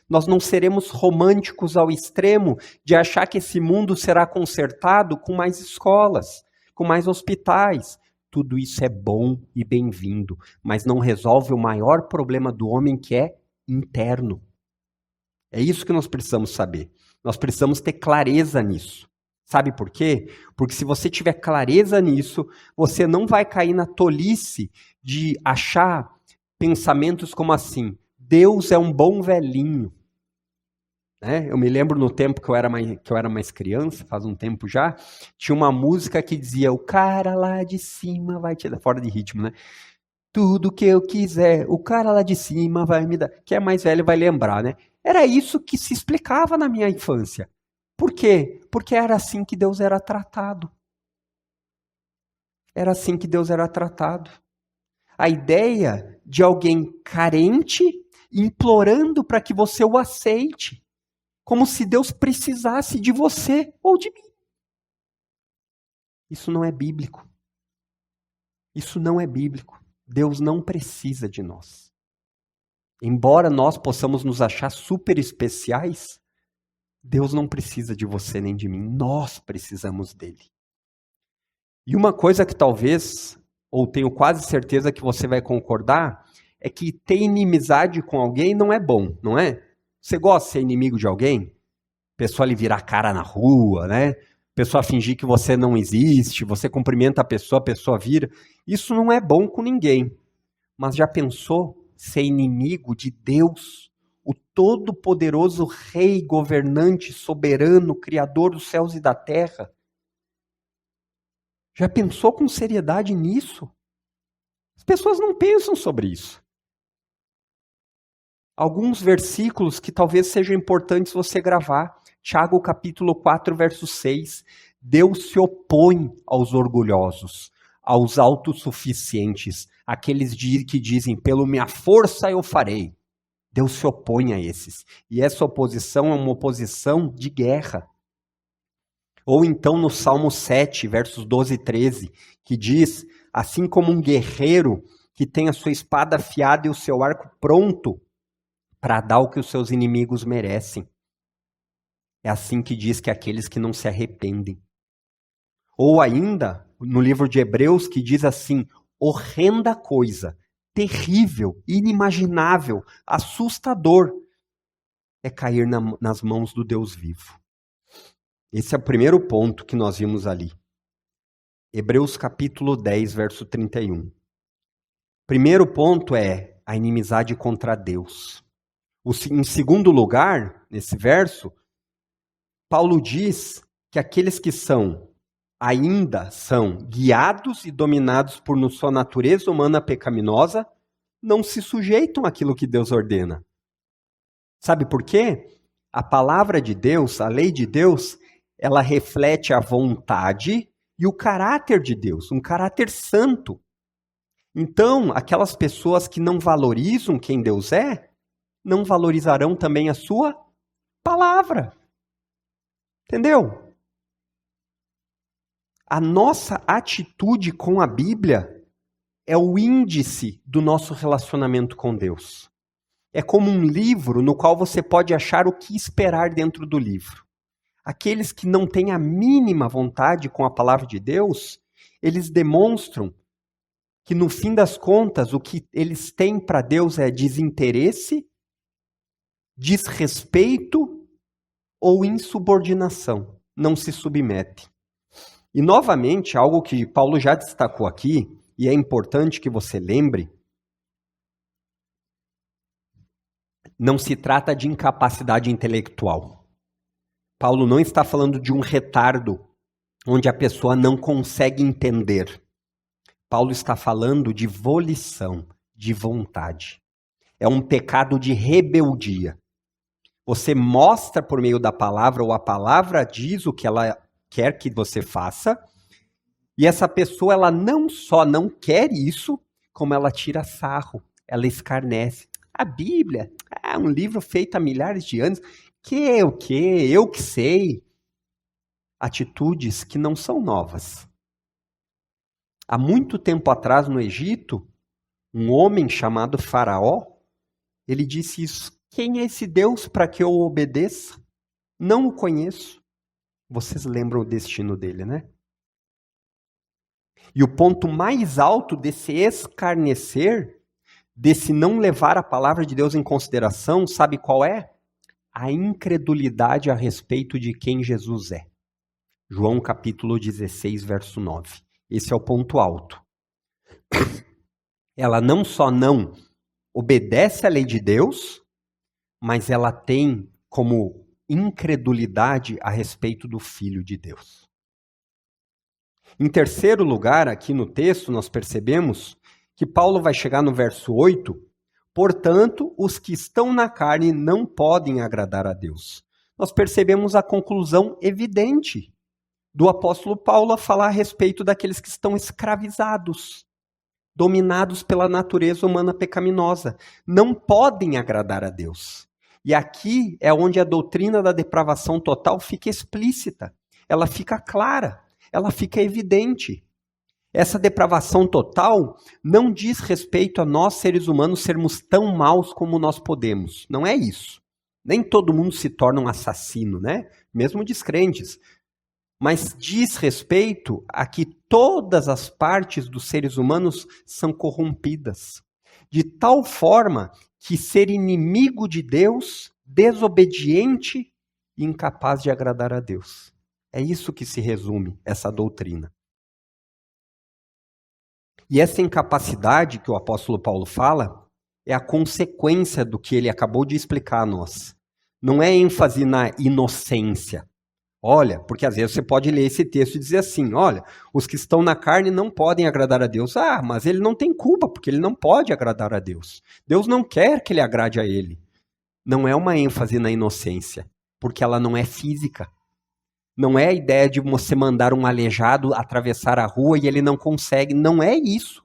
Nós não seremos românticos ao extremo de achar que esse mundo será consertado com mais escolas, com mais hospitais. Tudo isso é bom e bem-vindo, mas não resolve o maior problema do homem, que é interno. É isso que nós precisamos saber. Nós precisamos ter clareza nisso. Sabe por quê? Porque se você tiver clareza nisso, você não vai cair na tolice de achar pensamentos como assim: Deus é um bom velhinho. Né? Eu me lembro no tempo que eu era mais criança, faz um tempo já, tinha uma música que dizia: o cara lá de cima vai te dar, fora de ritmo, né? Tudo que eu quiser, o cara lá de cima vai me dar. Quem é mais velho vai lembrar, né? Era isso que se explicava na minha infância. Por quê? Porque era assim que Deus era tratado. Era assim que Deus era tratado. A ideia de alguém carente implorando para que você o aceite. Como se Deus precisasse de você ou de mim. Isso não é bíblico. Isso não é bíblico. Deus não precisa de nós. Embora nós possamos nos achar super especiais, Deus não precisa de você nem de mim. Nós precisamos dele. E uma coisa que talvez, ou tenho quase certeza que você vai concordar, é que ter inimizade com alguém não é bom, não é? Você gosta de ser inimigo de alguém? Pessoa lhe virar a cara na rua, né? Pessoa fingir que você não existe, você cumprimenta a pessoa vira. Isso não é bom com ninguém. Mas já pensou ser inimigo de Deus, o todo-poderoso Rei, governante, soberano, Criador dos céus e da terra? Já pensou com seriedade nisso? As pessoas não pensam sobre isso. Alguns versículos que talvez sejam importantes você gravar. Tiago capítulo 4, verso 6. Deus se opõe aos orgulhosos, aos autossuficientes, aqueles que dizem, pela minha força eu farei. Deus se opõe a esses. E essa oposição é uma oposição de guerra. Ou então no Salmo 7, versos 12 e 13, que diz, assim como um guerreiro que tem a sua espada afiada e o seu arco pronto para dar o que os seus inimigos merecem. É assim que diz que aqueles que não se arrependem. Ou ainda, no livro de Hebreus, que diz assim, horrenda coisa, terrível, inimaginável, assustador, é cair nas mãos do Deus vivo. Esse é o primeiro ponto que nós vimos ali. Hebreus capítulo 10, verso 31. Primeiro ponto é a inimizade contra Deus. Em segundo lugar, nesse verso, Paulo diz que aqueles que ainda são guiados e dominados por sua natureza humana pecaminosa, não se sujeitam àquilo que Deus ordena. Sabe por quê? A palavra de Deus, a lei de Deus, ela reflete a vontade e o caráter de Deus, um caráter santo. Então, aquelas pessoas que não valorizam quem Deus é, não valorizarão também a sua palavra. Entendeu? A nossa atitude com a Bíblia é o índice do nosso relacionamento com Deus. É como um livro no qual você pode achar o que esperar dentro do livro. Aqueles que não têm a mínima vontade com a palavra de Deus, eles demonstram que no fim das contas o que eles têm para Deus é desinteresse, desrespeito ou insubordinação. Não se submete. E novamente, algo que Paulo já destacou aqui, e é importante que você lembre, não se trata de incapacidade intelectual. Paulo não está falando de um retardo, onde a pessoa não consegue entender. Paulo está falando de volição, de vontade. É um pecado de rebeldia. Você mostra por meio da palavra, ou a palavra diz o que ela quer que você faça, e essa pessoa, ela não só não quer isso, como ela tira sarro, ela escarnece. A Bíblia é um livro feito há milhares de anos. O quê? Eu que sei. Atitudes que não são novas. Há muito tempo atrás, no Egito, um homem chamado Faraó, ele disse isso. Quem é esse Deus para que eu o obedeça? Não o conheço. Vocês lembram o destino dele, né? E o ponto mais alto desse escarnecer, desse não levar a palavra de Deus em consideração, sabe qual é? A incredulidade a respeito de quem Jesus é. João capítulo 16, verso 9. Esse é o ponto alto. Ela não só não obedece à lei de Deus, mas ela tem como incredulidade a respeito do Filho de Deus. Em terceiro lugar, aqui no texto, nós percebemos que Paulo vai chegar no verso 8, portanto, os que estão na carne não podem agradar a Deus. Nós percebemos a conclusão evidente do apóstolo Paulo a falar a respeito daqueles que estão escravizados, dominados pela natureza humana pecaminosa. Não podem agradar a Deus. E aqui é onde a doutrina da depravação total fica explícita. Ela fica clara, ela fica evidente. Essa depravação total não diz respeito a nós, seres humanos, sermos tão maus como nós podemos. Não é isso. Nem todo mundo se torna um assassino, né? Mesmo descrentes. Mas diz respeito a que todas as partes dos seres humanos são corrompidas. De tal forma que ser inimigo de Deus, desobediente e incapaz de agradar a Deus. É isso que se resume essa doutrina. E essa incapacidade que o apóstolo Paulo fala é a consequência do que ele acabou de explicar a nós. Não é ênfase na inocência. Olha, porque às vezes você pode ler esse texto e dizer assim, olha, os que estão na carne não podem agradar a Deus. Ah, mas ele não tem culpa, porque ele não pode agradar a Deus. Deus não quer que ele agrade a ele. Não é uma ênfase na inocência, porque ela não é física. Não é a ideia de você mandar um aleijado atravessar a rua e ele não consegue. Não é isso.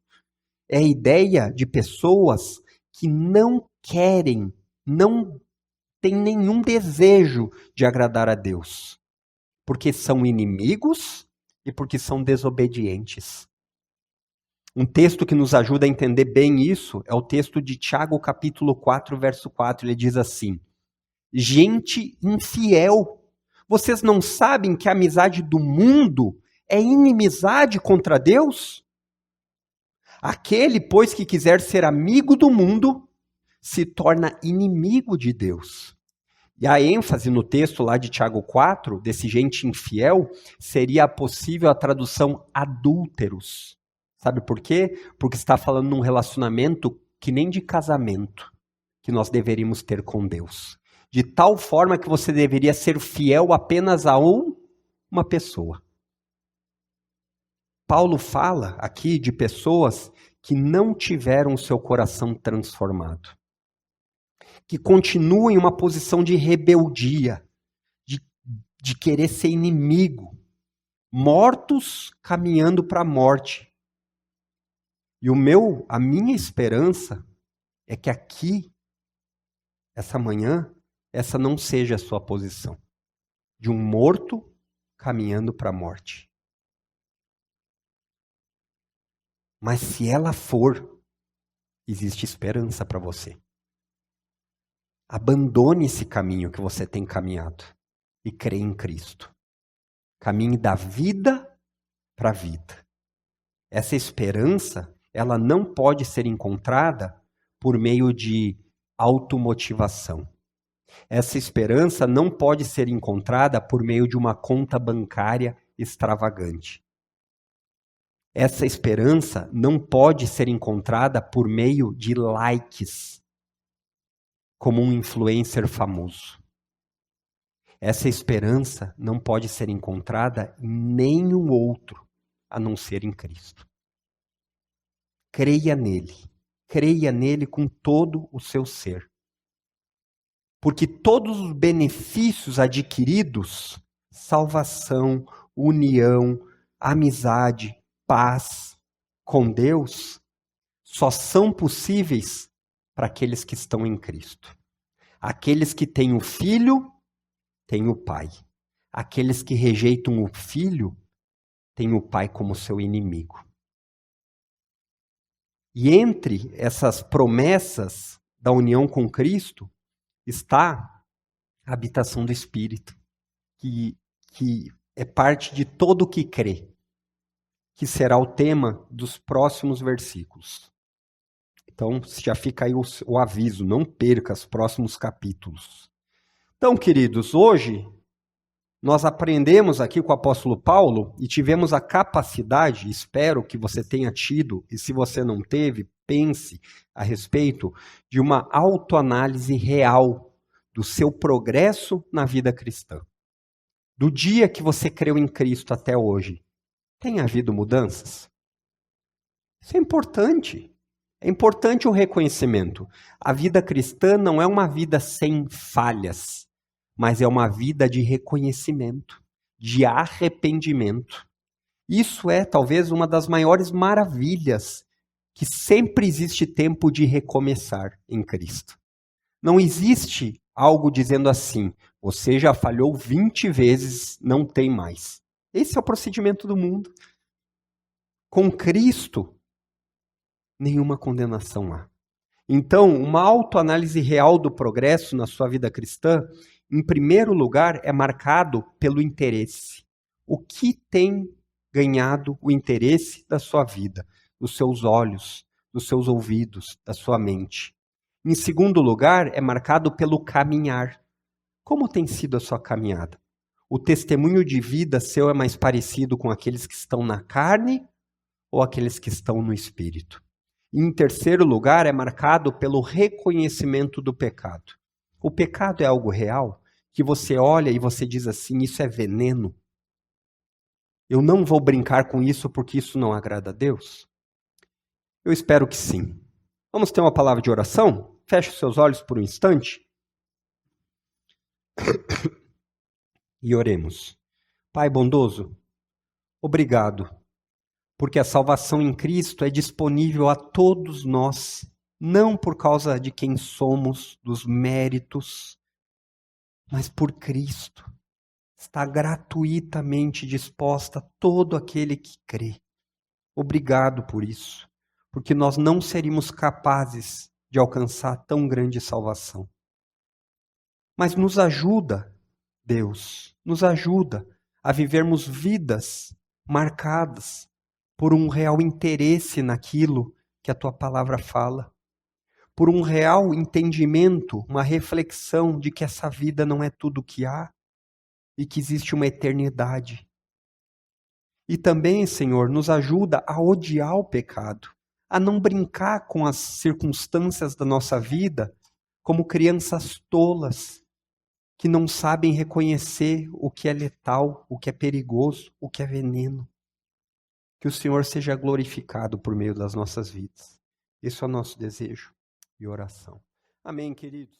É a ideia de pessoas que não querem, não têm nenhum desejo de agradar a Deus. Porque são inimigos e porque são desobedientes. Um texto que nos ajuda a entender bem isso é o texto de Tiago, capítulo 4, verso 4. Ele diz assim, gente infiel, vocês não sabem que a amizade do mundo é inimizade contra Deus? Aquele, pois, que quiser ser amigo do mundo, se torna inimigo de Deus. E a ênfase no texto lá de Tiago 4, desse gente infiel, seria possível a tradução adúlteros. Sabe por quê? Porque está falando num relacionamento que nem de casamento que nós deveríamos ter com Deus. De tal forma que você deveria ser fiel apenas a uma pessoa. Paulo fala aqui de pessoas que não tiveram seu coração transformado. Que continuam em uma posição de rebeldia, de querer ser inimigo, mortos caminhando para a morte. E a minha esperança é que aqui, essa manhã, essa não seja a sua posição, de um morto caminhando para a morte. Mas se ela for, existe esperança para você. Abandone esse caminho que você tem caminhado e creia em Cristo. Caminhe da vida para a vida. Essa esperança, ela não pode ser encontrada por meio de automotivação. Essa esperança não pode ser encontrada por meio de uma conta bancária extravagante. Essa esperança não pode ser encontrada por meio de likes, como um influencer famoso. Essa esperança não pode ser encontrada em nenhum outro, a não ser em Cristo. Creia nele com todo o seu ser. Porque todos os benefícios adquiridos, salvação, união, amizade, paz com Deus, só são possíveis para aqueles que estão em Cristo. Aqueles que têm o Filho, têm o Pai. Aqueles que rejeitam o Filho, têm o Pai como seu inimigo. E entre essas promessas da união com Cristo, está a habitação do Espírito, que é parte de todo o que crê, que será o tema dos próximos versículos. Então, já fica aí o aviso, não perca os próximos capítulos. Então, queridos, hoje nós aprendemos aqui com o apóstolo Paulo e tivemos a capacidade, espero que você tenha tido, e se você não teve, pense a respeito de uma autoanálise real do seu progresso na vida cristã. Do dia que você creu em Cristo até hoje, tem havido mudanças? Isso é importante. É importante o reconhecimento. A vida cristã não é uma vida sem falhas, mas é uma vida de reconhecimento, de arrependimento. Isso é talvez uma das maiores maravilhas, que sempre existe tempo de recomeçar em Cristo. Não existe algo dizendo assim, você já falhou 20 vezes, não tem mais. Esse é o procedimento do mundo. Com Cristo, nenhuma condenação há. Então, uma autoanálise real do progresso na sua vida cristã, em primeiro lugar, é marcado pelo interesse. O que tem ganhado o interesse da sua vida, dos seus olhos, dos seus ouvidos, da sua mente? Em segundo lugar, é marcado pelo caminhar. Como tem sido a sua caminhada? O testemunho de vida seu é mais parecido com aqueles que estão na carne ou aqueles que estão no espírito? E em terceiro lugar, é marcado pelo reconhecimento do pecado. O pecado é algo real, que você olha e você diz assim, isso é veneno. Eu não vou brincar com isso porque isso não agrada a Deus? Eu espero que sim. Vamos ter uma palavra de oração? Feche os seus olhos por um instante. E oremos. Pai bondoso, obrigado, porque a salvação em Cristo é disponível a todos nós, não por causa de quem somos, dos méritos, mas por Cristo. Está gratuitamente disposta a todo aquele que crê. Obrigado por isso, porque nós não seríamos capazes de alcançar tão grande salvação. Mas nos ajuda, Deus, nos ajuda a vivermos vidas marcadas por um real interesse naquilo que a tua palavra fala, por um real entendimento, uma reflexão de que essa vida não é tudo o que há e que existe uma eternidade. E também, Senhor, nos ajuda a odiar o pecado, a não brincar com as circunstâncias da nossa vida como crianças tolas, que não sabem reconhecer o que é letal, o que é perigoso, o que é veneno. Que o Senhor seja glorificado por meio das nossas vidas. Esse é o nosso desejo e oração. Amém, queridos.